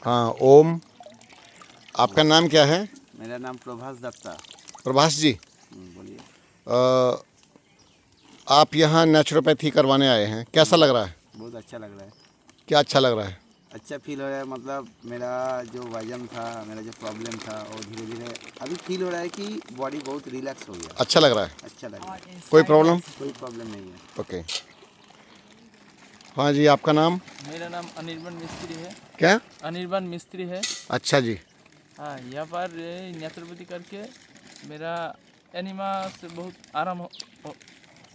हाँ ओम। आपका नाम क्या है? मेरा नाम प्रभास दत्ता। प्रभास जी, बोलिए। अ, आप यहाँ नेचुरोपैथी करवाने आए हैं, कैसा लग रहा है? बहुत अच्छा लग रहा है। क्या अच्छा लग रहा है? अच्छा फील हो रहा है, मतलब मेरा जो वजन था, मेरा जो प्रॉब्लम था, और धीरे धीरे अभी फील हो रहा है कि बॉडी बहुत रिलैक्स हो गया। अच्छा लग रहा है? अच्छा लग रहा है। कोई प्रॉब्लम? कोई प्रॉब्लम नहीं है। ओके। हाँ जी, आपका नाम? मेरा नाम अनिर्बाण मिस्त्री है। क्या? अनिर्बाण मिस्त्री है। अच्छा जी। हाँ, यहाँ पर नेचुरोपैथी करके मेरा एनीमा से बहुत आराम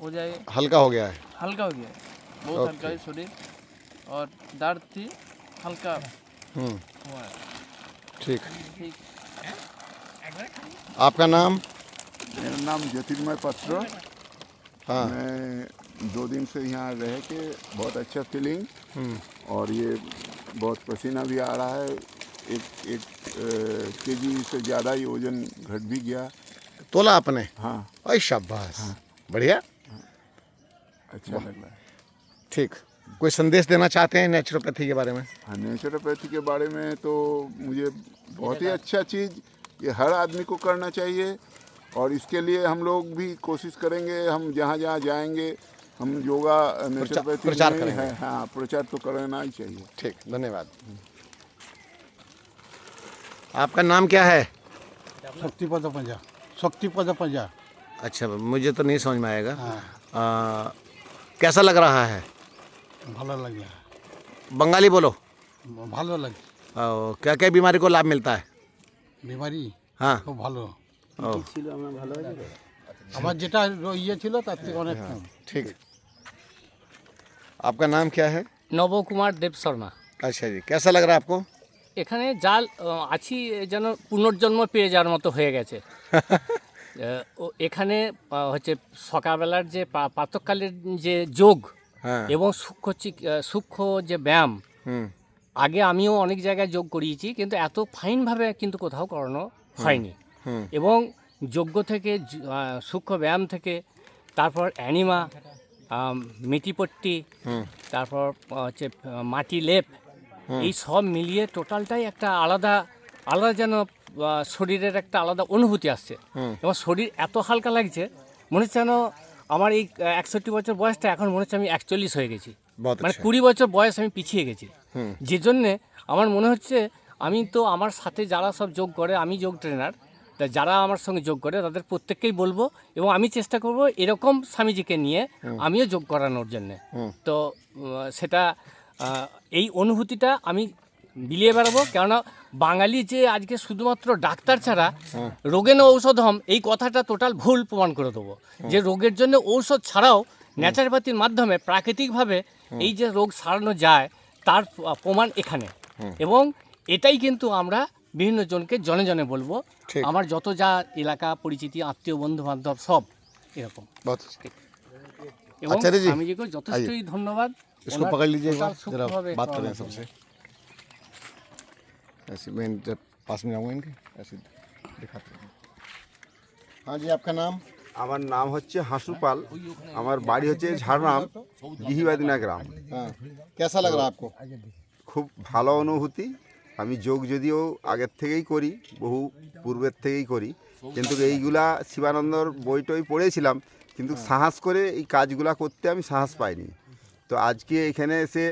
हो जाए, हल्का हो गया है? हल्का हो गया है, बहुत हल्का है शरीर, और दर्द थी हल्का हुआ है। ठीक। ठीक। आपका नाम? मेरा नाम ज्योतिर्मय पात्र। हाँ। मैं 2 दिन से यहाँ रह के बहुत अच्छा फीलिंग, और ये बहुत पसीना भी आ रहा है। एक केजी से ज़्यादा ही वजन घट भी गया। तोला आपने? हाँ, अरे शाबाश, बढ़िया, अच्छा लग रहा है। ठीक। कोई संदेश देना चाहते हैं नेचुरोपैथी के बारे में? हाँ, नेचुरोपैथी के बारे में तो मुझे बहुत ही अच्छा चीज़, ये हर आदमी को करना चाहिए, और इसके लिए हम लोग भी कोशिश करेंगे। हम जहाँ जहाँ जाएंगे हम योगा नेचुरोपैथी प्रचार में करेंगे। है। हाँ, प्रचार तो करना ही चाहिए। ठीक, धन्यवाद। आपका नाम क्या है? शक्तिपद पंजा। शक्तिपद पंजा। अच्छा, मुझे तो नहीं समझ में आएगा। हाँ, कैसा लग रहा है? भालो लगे। बंगाली बोलो। भालो लगे। क्या क्या बीमारी को लाभ मिलता है? बीमारी हाँ। খুব ভালো। ও, ছিল আমার ভালো হয়ে যাবে। আমার যেটা ইয়ে ছিল তার থেকে অনেক কম। ठीक। आपका नाम क्या है? নবকুমার দেব শর্মা। अच्छा जी, कैसा लग रहा है आपको? এখানে জাল আছি যেন পুনর্জন্ম পেয়ে যাওয়ার মতো হয়ে গেছে। এখানে হচ্ছে সকালবেলার যে প্রাতঃকালের যে যোগ হ্যাঁ। এবং সূক্ষ্ম যে ব্যায়াম, হুম। আগে আমিও অনেক জায়গায় যোগ করিয়েছি, কিন্তু এত ফাইনভাবে কিন্তু কোথাও করানো হয়নি। এবং যোগ্য থেকে সূক্ষ্ম ব্যায়াম থেকে, তারপর অ্যানিমা, মেটিপট্টি, তারপর হচ্ছে মাটি লেপ, এই সব মিলিয়ে টোটালটাই একটা আলাদা আলাদা যেন শরীরের একটা আলাদা অনুভূতি আসছে। এবং শরীর এত হালকা লাগছে, মনে হচ্ছে যেন আমার এই 61 বছর বয়সটা এখন মনে হচ্ছে আমি 41 হয়ে গেছি। बहुत মানে अच्छा। 20 বছর বয়স আমি পিছিয়ে গেছি। যে জন্যে আমার মনে হচ্ছে আমি তো আমার সাথে যারা সব যোগ করে, আমি যোগ ট্রেনার, তা যারা আমার সঙ্গে যোগ করে তাদের প্রত্যেককেই বলবো, এবং আমি চেষ্টা করব এরকম স্বামীজিকে নিয়ে আমিও যোগ করানোর জন্যে। তো সেটা এই অনুভূতিটা আমি বিলিয়ে বেড়াবো। কেননা বাঙালি যে আজকে শুধুমাত্র ডাক্তার ছাড়া রোগের ঔষধম, এই কথাটা টোটাল ভুল প্রমাণ করে দেবো। যে রোগের জন্য ঔষধ ছাড়াও ন্যাচারোপ্যাথির মাধ্যমে প্রাকৃতিকভাবে এই যে রোগ সারানো যায় তার প্রমাণ এখানে। এবং এটাই কিন্তু আমরা বিভিন্ন জনকে জনে জনে বলবো, ঠিক। আমার যত যা এলাকা পরিচিতি, আত্মীয়, বন্ধু বান্ধব সব এরকম। बहुत अच्छा। এবং আচার্য জি, স্বামীজিকে যথেষ্টই ধন্যবাদ। इसको ওনার पकड़ लीजिए एक টোটাল बार, जरा সূক্ষ্মভাবে बात करें করানো सबसे। ऐसे मैं जब पास में जाऊँगा इनके, ऐसे दिखाते हैं। हाँ जी, आपका नाम? আমার নাম হচ্ছে হাসু পাল। আমার বাড়ি হচ্ছে ঝাড়গ্রাম, গিহিবাদিনা গ্রাম। हाँ, कैसा लग रहा है आपको? খুব ভালো অনুভূতি। আমি যোগ যদিও আগের থেকেই করি, বহু পূর্বের থেকেই করি, কিন্তু এইগুলা শিবানন্দর বইটই পড়েছিলাম, কিন্তু সাহস করে এই কাজগুলা করতে আমি সাহস পাইনি। তো আজকে এখানে এসে